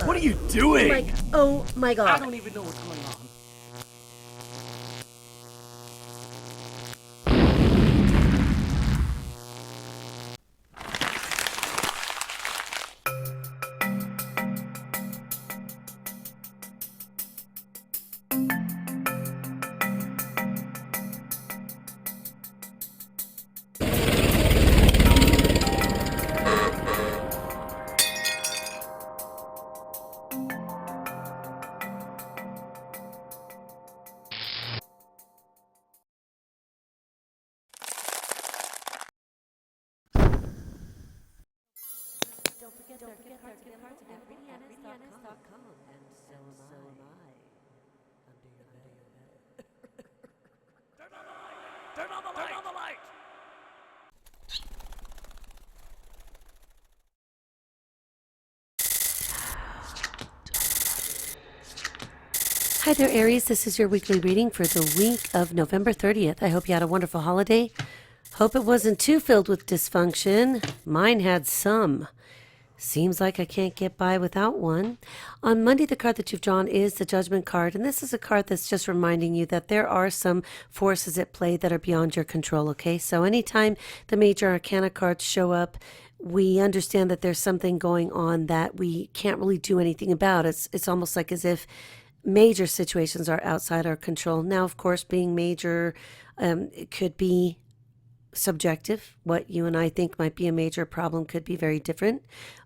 What are you doing? Oh my god. I don't even know what's going on. Don't forget their gift cards at RitaYanez.com, and so am I. Under your bed. Turn on the light! Turn on the light! Turn on the light! Hi there, Aries. This is your weekly reading for the week of November 30th. I hope you had a wonderful holiday. Hope it wasn't too filled with dysfunction. Mine had some. Seems like I can't get by without one. On Monday, the card that you've drawn is the Judgment card, and this is a card that's just reminding you that there are some forces at play that are beyond your control, okay? So anytime the major arcana cards show up, we understand that there's something going on that we can't really do anything about. It's almost like as if major situations are outside our control. Now, of course, being major, it could be subjective. What you and I think might be a major problem could be very different,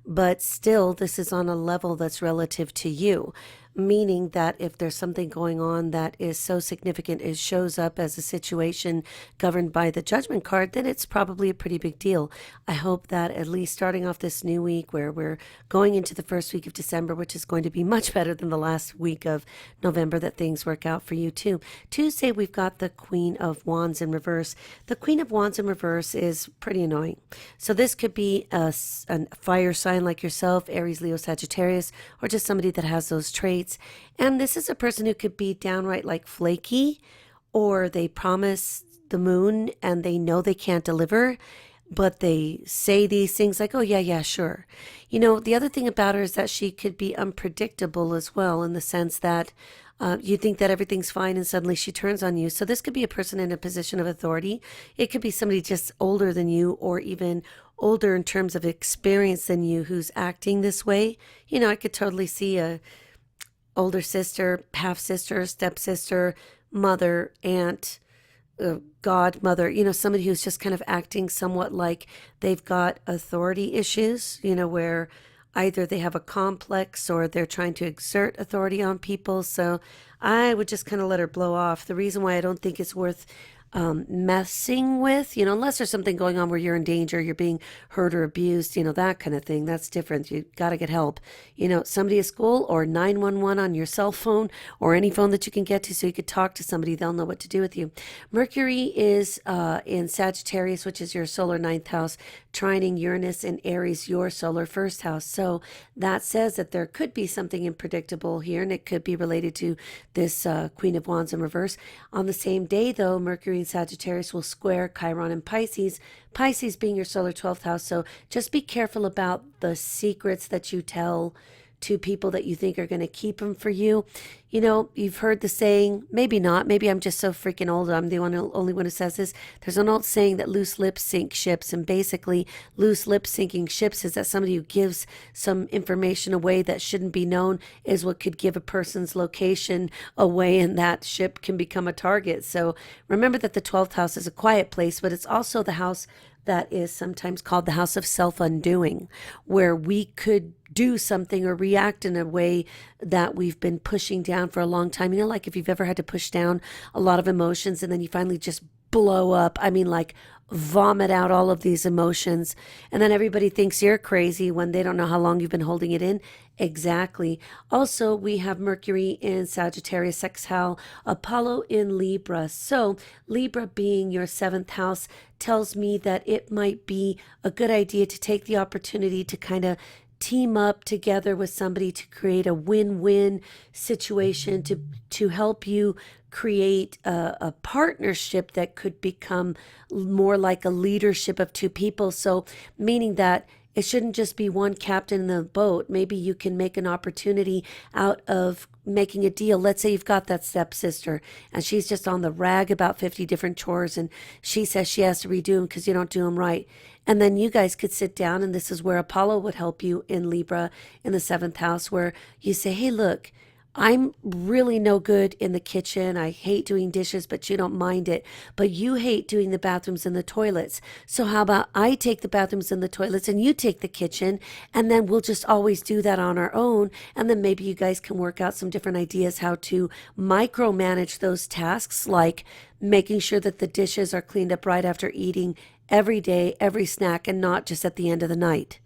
but still this is on a level that's relative to you, meaning that if there's something going on that is so significant it shows up as a situation governed by the Judgment card, then it's probably a pretty big deal. I hope that at least starting off this new week, where we're going into the first week of December, which is going to be much better than the last week of November, that things work out for you too. Tuesday, we've got the Queen of Wands in reverse. The Queen of Wands in reverse is pretty annoying. So this could be a fire sign like yourself, Aries, Leo, Sagittarius, or just somebody that has those traits. And this is a person who could be downright like flaky, or they promise the moon and they know they can't deliver, but they say these things like, oh yeah, sure. You know, the other thing about her is that she could be unpredictable as well, in the sense that you think that everything's fine and suddenly she turns on you. So this could be a person in a position of authority. It could be somebody just older than you, or even older in terms of experience than you, who's acting this way. You know, I could totally see a older sister, half-sister, stepsister, mother, aunt, godmother, you know, somebody who's just kind of acting somewhat like they've got authority issues, you know, where either they have a complex or they're trying to exert authority on people. So I would just kind of let her blow off. The reason why I don't think it's worth messing with, you know, unless there's something going on where you're in danger, you're being hurt or abused, you know, that kind of thing. That's different. You got to get help. You know, somebody at school, or 911 on your cell phone, or any phone that you can get to so you could talk to somebody. They'll know what to do with you. Mercury is in Sagittarius, which is your solar 9th house, trining Uranus in Aries, your solar 1st house. So that says that there could be something unpredictable here, and it could be related to this Queen of Wands in reverse. On the same day, though, Mercury in Sagittarius will square Chiron in Pisces, Pisces being your solar 12th house. So just be careful about the secrets that you tell to people that you think are going to keep them for you. You know, you've heard the saying, maybe not, maybe I'm just so freaking old, I'm the only one who says this. There's an old saying that loose lips sink ships, and basically loose lip sinking ships is that somebody who gives some information away that shouldn't be known is what could give a person's location away, and that ship can become a target. So remember that the 12th house is a quiet place, but it's also the house that is sometimes called the house of self-undoing, where we could do something or react in a way that we've been pushing down for a long time. You know, like if you've ever had to push down a lot of emotions and then you finally just blow up. I mean, like vomit out all of these emotions. And then everybody thinks you're crazy when they don't know how long you've been holding it in. Exactly. Also, we have Mercury in Sagittarius sextile Apollo in Libra. So, Libra being your seventh house tells me that it might be a good idea to take the opportunity to kind of team up together with somebody to create a win-win situation to help you create a partnership that could become more like a leadership of two people. So meaning that it shouldn't just be one captain in the boat. Maybe you can make an opportunity out of making a deal. Let's say you've got that stepsister and she's just on the rag about 50 different chores and she says she has to redo them because you don't do them right. And then you guys could sit down, and this is where Apollo would help you in Libra in the seventh house, where you say, hey, look, I'm really no good in the kitchen. I hate doing dishes, but you don't mind it. But you hate doing the bathrooms and the toilets. So how about I take the bathrooms and the toilets and you take the kitchen, and then we'll just always do that on our own. And then maybe you guys can work out some different ideas how to micromanage those tasks, like making sure that the dishes are cleaned up right after eating every day, every snack, and not just at the end of the night.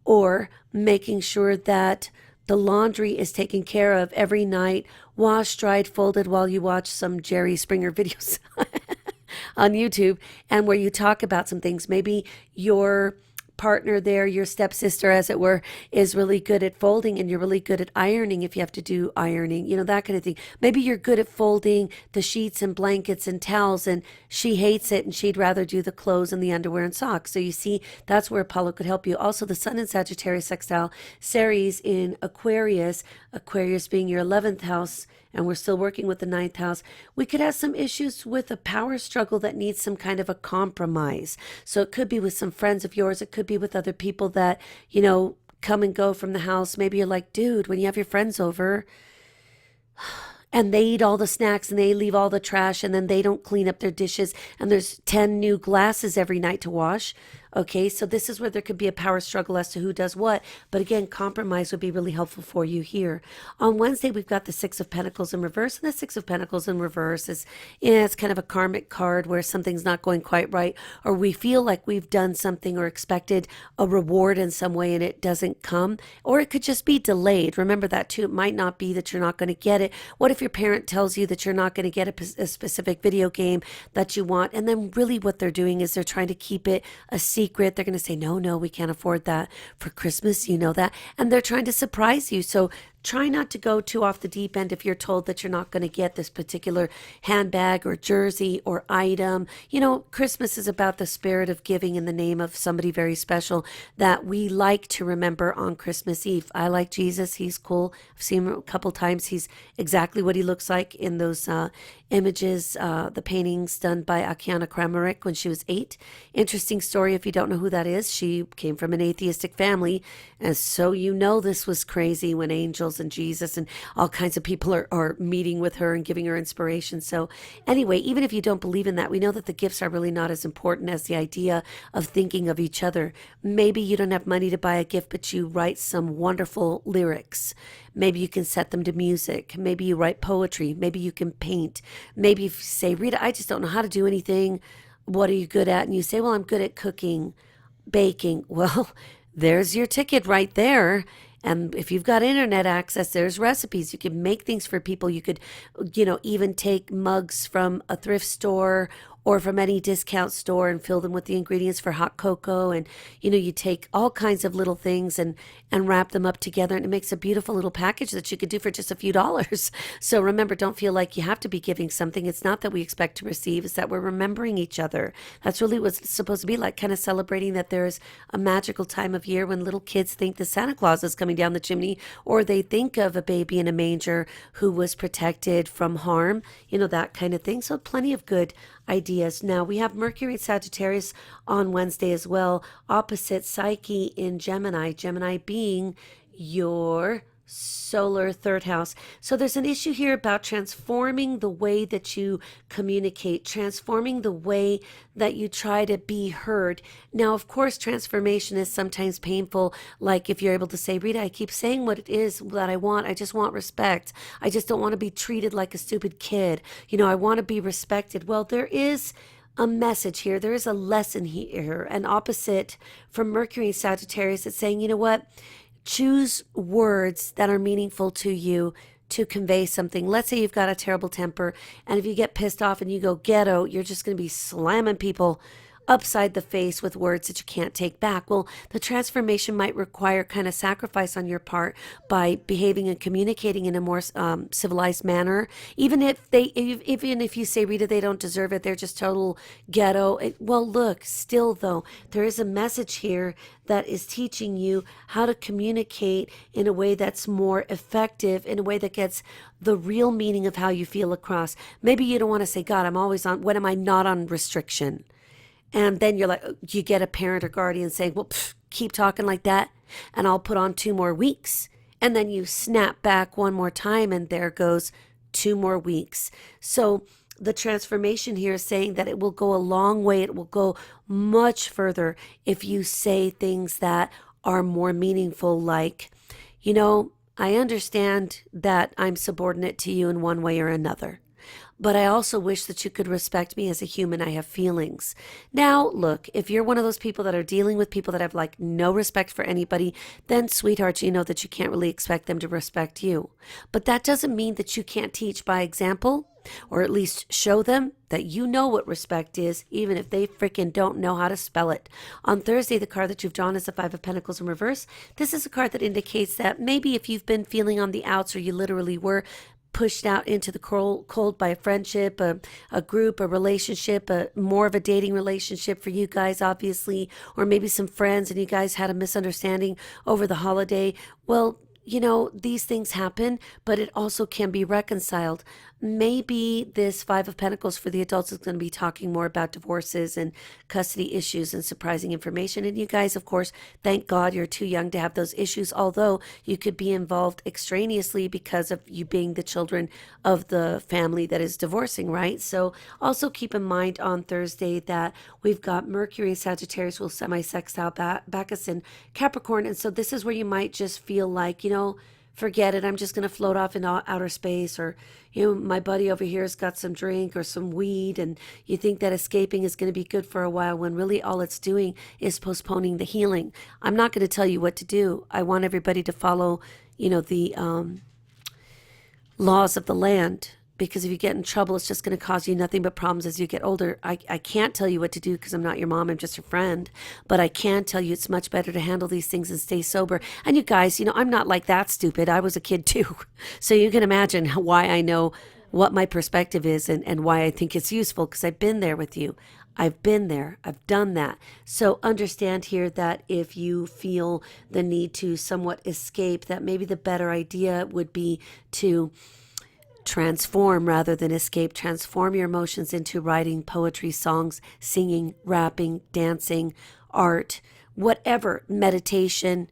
Or making sure that the laundry is taken care of every night, washed, dried, folded while you watch some Jerry Springer videos on YouTube, and where you talk about some things. Maybe your partner there, your stepsister, as it were, is really good at folding and you're really good at ironing if you have to do ironing, that kind of thing. Maybe you're good at folding the sheets and blankets and towels and she hates it and she'd rather do the clothes and the underwear and socks. So you see, that's where Apollo could help you. Also, the Sun in Sagittarius sextile Ceres in Aquarius, Aquarius being your 11th house, and we're still working with the ninth house, we could have some issues with a power struggle that needs some kind of a compromise. So it could be with some friends of yours. It could be with other people that, come and go from the house. Maybe you're like, dude, when you have your friends over and they eat all the snacks and they leave all the trash and then they don't clean up their dishes and there's 10 new glasses every night to wash. Okay, so this is where there could be a power struggle as to who does what. But again, compromise would be really helpful for you here. On Wednesday, we've got the Six of Pentacles in reverse. And the Six of Pentacles in reverse is, it's kind of a karmic card where something's not going quite right, or we feel like we've done something or expected a reward in some way and it doesn't come. Or it could just be delayed. Remember that too. It might not be that you're not going to get it. What if your parent tells you that you're not going to get a specific video game that you want? And then really what they're doing is they're trying to keep it a secret. They're going to say, no, we can't afford that for Christmas. You know that. And they're trying to surprise you. So try not to go too off the deep end if you're told that you're not going to get this particular handbag or jersey or item. Christmas is about the spirit of giving in the name of somebody very special that we like to remember on Christmas Eve. I like Jesus. He's cool. I've seen him a couple times. He's exactly what he looks like in those images, the paintings done by Akiana Kramaric when she was 8. Interesting story if you don't know who that is. She came from an atheistic family, and so this was crazy when angels and Jesus and all kinds of people are meeting with her and giving her inspiration. So anyway, even if you don't believe in that, we know that the gifts are really not as important as the idea of thinking of each other. Maybe you don't have money to buy a gift, but you write some wonderful lyrics. Maybe you can set them to music. Maybe you write poetry. Maybe you can paint. Maybe if you say, Rita, I just don't know how to do anything. What are you good at? And you say, well, I'm good at cooking, baking. Well, there's your ticket right there. And if you've got internet access, there's recipes. You can make things for people. You could, even take mugs from a thrift store or from any discount store and fill them with the ingredients for hot cocoa. And, you take all kinds of little things and wrap them up together. And it makes a beautiful little package that you could do for just a few dollars. So remember, don't feel like you have to be giving something. It's not that we expect to receive. It's that we're remembering each other. That's really what it's supposed to be like, kind of celebrating that there's a magical time of year when little kids think the Santa Claus is coming down the chimney, or they think of a baby in a manger who was protected from harm, that kind of thing. So plenty of good ideas. Now we have Mercury at Sagittarius on Wednesday as well, opposite Psyche in Gemini, Gemini being your solar third house. So there's an issue here about transforming the way that you communicate, transforming the way that you try to be heard. Now, of course, transformation is sometimes painful. Like if you're able to say, Rita, I keep saying what it is that I want. I just want respect. I just don't want to be treated like a stupid kid. I want to be respected. Well, there is a message here. There is a lesson here, an opposite from Mercury and Sagittarius. It's saying, you know what? Choose words that are meaningful to you to convey something. Let's say you've got a terrible temper, and if you get pissed off and you go ghetto, you're just going to be slamming people upside the face with words that you can't take back. Well, the transformation might require kind of sacrifice on your part by behaving and communicating in a more civilized manner. Even if you say, Rita, they don't deserve it, they're just total ghetto. Well, look, still though, there is a message here that is teaching you how to communicate in a way that's more effective, in a way that gets the real meaning of how you feel across. Maybe you don't want to say, God, I'm always on, when am I not on restriction? And then you're like, you get a parent or guardian saying, well, keep talking like that and I'll put on 2 more weeks. And then you snap back one more time and there goes 2 more weeks. So the transformation here is saying that it will go a long way. It will go much further if you say things that are more meaningful, like, you know, I understand that I'm subordinate to you in one way or another, but I also wish that you could respect me as a human. I have feelings. Now, look, if you're one of those people that are dealing with people that have like no respect for anybody, then sweetheart, you know that you can't really expect them to respect you. But that doesn't mean that you can't teach by example, or at least show them that you know what respect is, even if they freaking don't know how to spell it. On Thursday, the card that you've drawn is the 5 of Pentacles in reverse. This is a card that indicates that maybe if you've been feeling on the outs, or you literally were pushed out into the cold by a friendship, a group, a relationship, more of a dating relationship for you guys, obviously, or maybe some friends and you guys had a misunderstanding over the holiday. Well, you know, these things happen, but it also can be reconciled. Maybe this 5 of Pentacles for the adults is going to be talking more about divorces and custody issues and surprising information. And you guys, of course, thank God you're too young to have those issues, although you could be involved extraneously because of you being the children of the family that is divorcing, right? So also keep in mind on Thursday that we've got Mercury and Sagittarius will semi-sextile Bacchus and Capricorn. And so this is where you might just feel like, you know, forget it, I'm just going to float off into outer space, or, you know, my buddy over here has got some drink or some weed, and you think that escaping is going to be good for a while, when really all it's doing is postponing the healing. I'm not going to tell you what to do. I want everybody to follow, you know, the laws of the land, because if you get in trouble, it's just going to cause you nothing but problems as you get older. I can't tell you what to do because I'm not your mom, I'm just your friend. But I can tell you it's much better to handle these things and stay sober. And you guys, you know, I'm not like that stupid. I was a kid too. So you can imagine why I know what my perspective is and why I think it's useful, because I've been there with you. I've been there. I've done that. So understand here that if you feel the need to somewhat escape, that maybe the better idea would be to transform rather than escape. Transform your emotions into writing, poetry, songs, singing, rapping, dancing, art, whatever, meditation,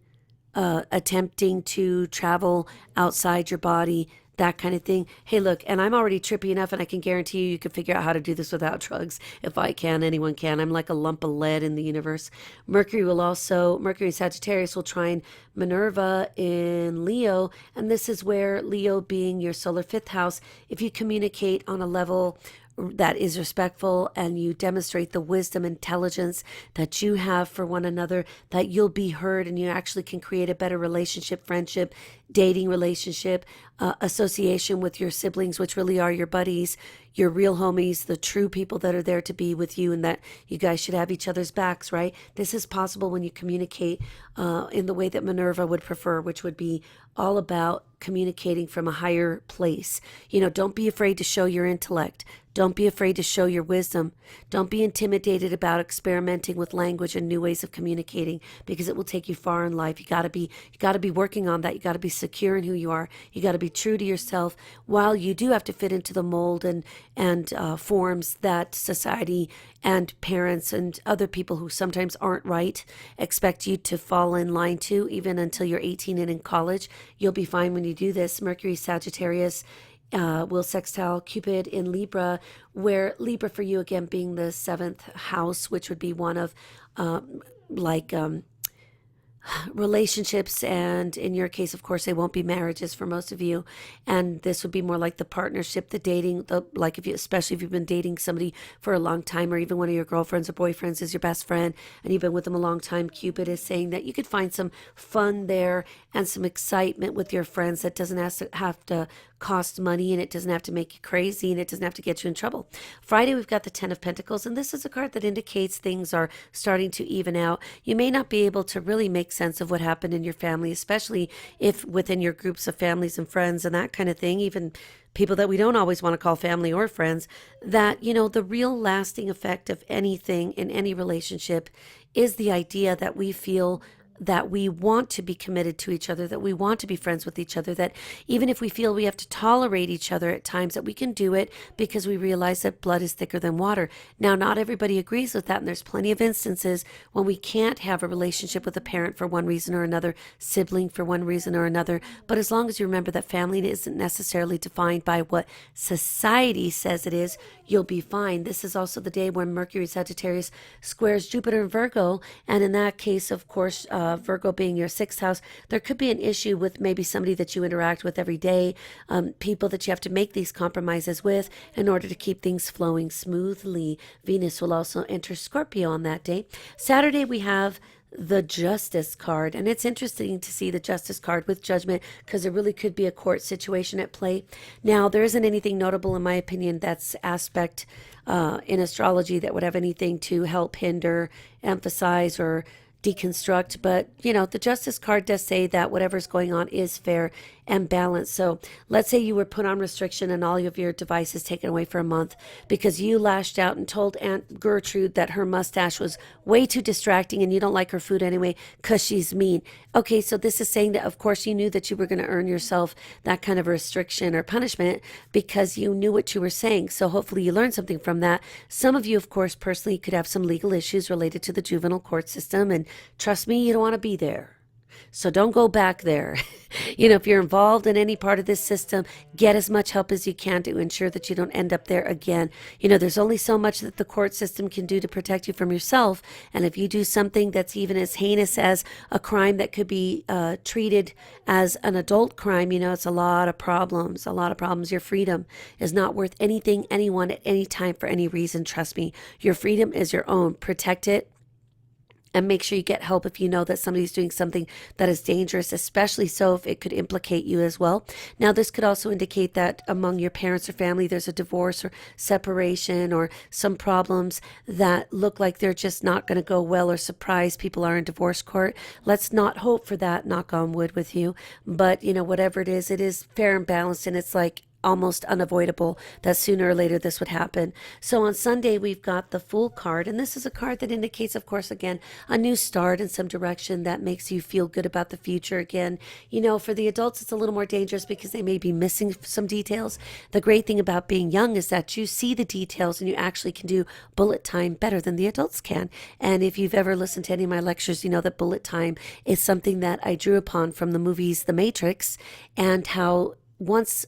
attempting to travel outside your body, that kind of thing. Hey, look, and I'm already trippy enough, and I can guarantee you can figure out how to do this without drugs. If I can, anyone can. I'm like a lump of lead in the universe. Mercury and Sagittarius will trine Minerva in Leo, and this is where Leo being your solar 5th house, if you communicate on a level that is respectful and you demonstrate the wisdom, intelligence that you have for one another, that you'll be heard and you actually can create a better relationship, friendship, dating relationship, association with your siblings, which really are your buddies, your real homies, the true people that are there to be with you, and that you guys should have each other's backs, right? This is possible when you communicate in the way that Minerva would prefer, which would be all about communicating from a higher place. You know, don't be afraid to show your intellect. Don't be afraid to show your wisdom. Don't be intimidated about experimenting with language and new ways of communicating, because it will take you far in life. You got to be working on that. You got to be secure in who you are. You got to be true to yourself, while you do have to fit into the mold and forms that society and parents and other people who sometimes aren't right expect you to fall in line to, even until you're 18 and in college. You'll be fine when you do this. Mercury Sagittarius will sextile Cupid in Libra, where Libra for you, again, being the 7th house, which would be one of relationships, and in your case, of course, they won't be marriages for most of you, and this would be more like the partnership, the dating, the like, if you, especially if you've been dating somebody for a long time, or even one of your girlfriends or boyfriends is your best friend and you've been with them a long time. Cupid is saying that you could find some fun there and some excitement with your friends that doesn't have to cost money, and it doesn't have to make you crazy, and it doesn't have to get you in trouble. Friday, we've got the Ten of Pentacles, and this is a card that indicates things are starting to even out. You may not be able to really make sense of what happened in your family, especially if within your groups of families and friends and that kind of thing, even people that we don't always want to call family or friends, that, the real lasting effect of anything in any relationship is the idea that we feel that we want to be committed to each other, that we want to be friends with each other, that even if we feel we have to tolerate each other at times, that we can do it because we realize that blood is thicker than water. Now, not everybody agrees with that, and there's plenty of instances when we can't have a relationship with a parent for one reason or another, sibling for one reason or another, but as long as you remember that family isn't necessarily defined by what society says it is, you'll be fine. This is also the day when Mercury Sagittarius squares Jupiter and Virgo, and in that case, of course, Virgo being your sixth house, there could be an issue with maybe somebody that you interact with every day, people that you have to make these compromises with in order to keep things flowing smoothly. Venus will also enter Scorpio on that day. Saturday, we have the Justice card, and it's interesting to see the Justice card with Judgment because there really could be a court situation at play. Now, there isn't anything notable, in my opinion, that's aspect in astrology that would have anything to help hinder, emphasize, or deconstruct, but the Justice card does say that whatever's going on is fair and balanced. So let's say you were put on restriction and all of your devices taken away for a month because you lashed out and told Aunt Gertrude that her mustache was way too distracting and you don't like her food anyway because she's mean. Okay, so this is saying that, of course, you knew that you were going to earn yourself that kind of restriction or punishment because you knew what you were saying. So hopefully you learned something from that. Some of you, of course, personally could have some legal issues related to the juvenile court system, and trust me, you don't want to be there. So don't go back there. If you're involved in any part of this system, get as much help as you can to ensure that you don't end up there again. There's only so much that the court system can do to protect you from yourself. And if you do something that's even as heinous as a crime that could be treated as an adult crime, it's a lot of problems. Your freedom is not worth anything, anyone, at any time, for any reason. Trust me, your freedom is your own. Protect it. And make sure you get help if you know that somebody's doing something that is dangerous, especially so if it could implicate you as well. Now, this could also indicate that among your parents or family, there's a divorce or separation or some problems that look like they're just not going to go well, or surprise people are in divorce court. Let's not hope for that, knock on wood with you. But, whatever it is fair and balanced, and it's like almost unavoidable that sooner or later this would happen. So on Sunday, we've got the Fool card, and this is a card that indicates, of course, again, a new start in some direction that makes you feel good about the future again. For the adults, it's a little more dangerous because they may be missing some details. The great thing about being young is that you see the details and you actually can do bullet time better than the adults can. And if you've ever listened to any of my lectures, you know that bullet time is something that I drew upon from the movies The Matrix, and how once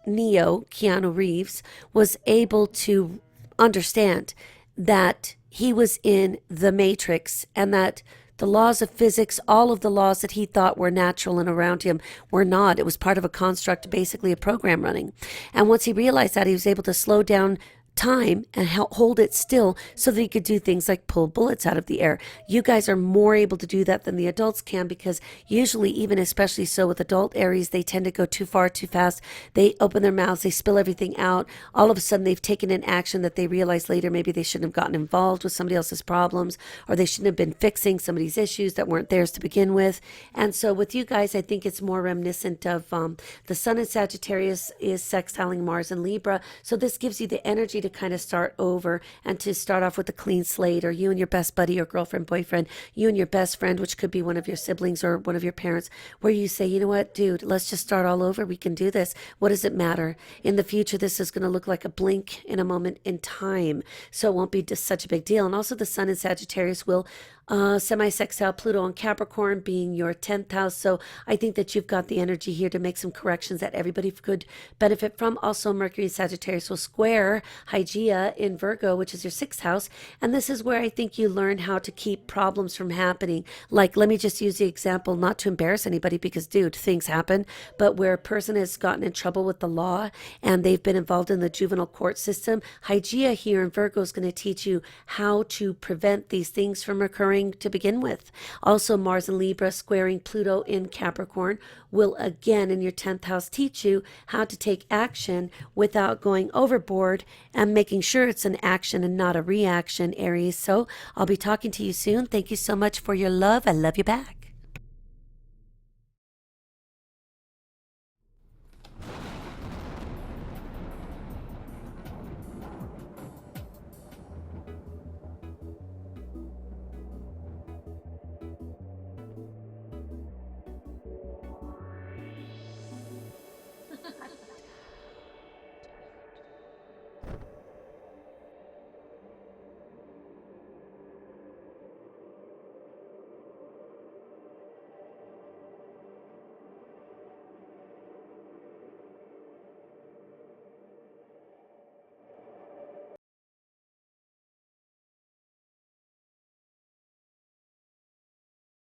Neo, Keanu Reeves, was able to understand that he was in the Matrix and that the laws of physics, all of the laws that he thought were natural and around him, were not. It was part of a construct, basically a program running. And once he realized that, he was able to slow down time and hold it still so that he could do things like pull bullets out of the air. You guys are more able to do that than the adults can, because usually, even especially so with adult Aries, they tend to go too far too fast. They open their mouths, they spill everything out. All of a sudden they've taken an action that they realize later maybe they shouldn't have gotten involved with somebody else's problems, or they shouldn't have been fixing somebody's issues that weren't theirs to begin with. And so with you guys, I think it's more reminiscent of the Sun in Sagittarius is sextiling Mars in Libra, so this gives you the energy to kind of start over and to start off with a clean slate, or you and your best buddy or girlfriend, boyfriend, you and your best friend, which could be one of your siblings or one of your parents, where you say, you know what, dude, let's just start all over. We can do this. What does it matter? In the future, this is going to look like a blink in a moment in time, so it won't be just such a big deal. And also the Sun in Sagittarius will Semi-sextile Pluto and Capricorn being your 10th house. So I think that you've got the energy here to make some corrections that everybody could benefit from. Also, Mercury and Sagittarius will square Hygeia in Virgo, which is your 6th house. And this is where I think you learn how to keep problems from happening. Like, let me just use the example, not to embarrass anybody because, dude, things happen, but where a person has gotten in trouble with the law and they've been involved in the juvenile court system, Hygeia here in Virgo is going to teach you how to prevent these things from occurring to begin with. Also, Mars and Libra squaring Pluto in Capricorn will again in your 10th house teach you how to take action without going overboard and making sure it's an action and not a reaction, Aries. So I'll be talking to you soon. Thank you so much for your love. I love you back.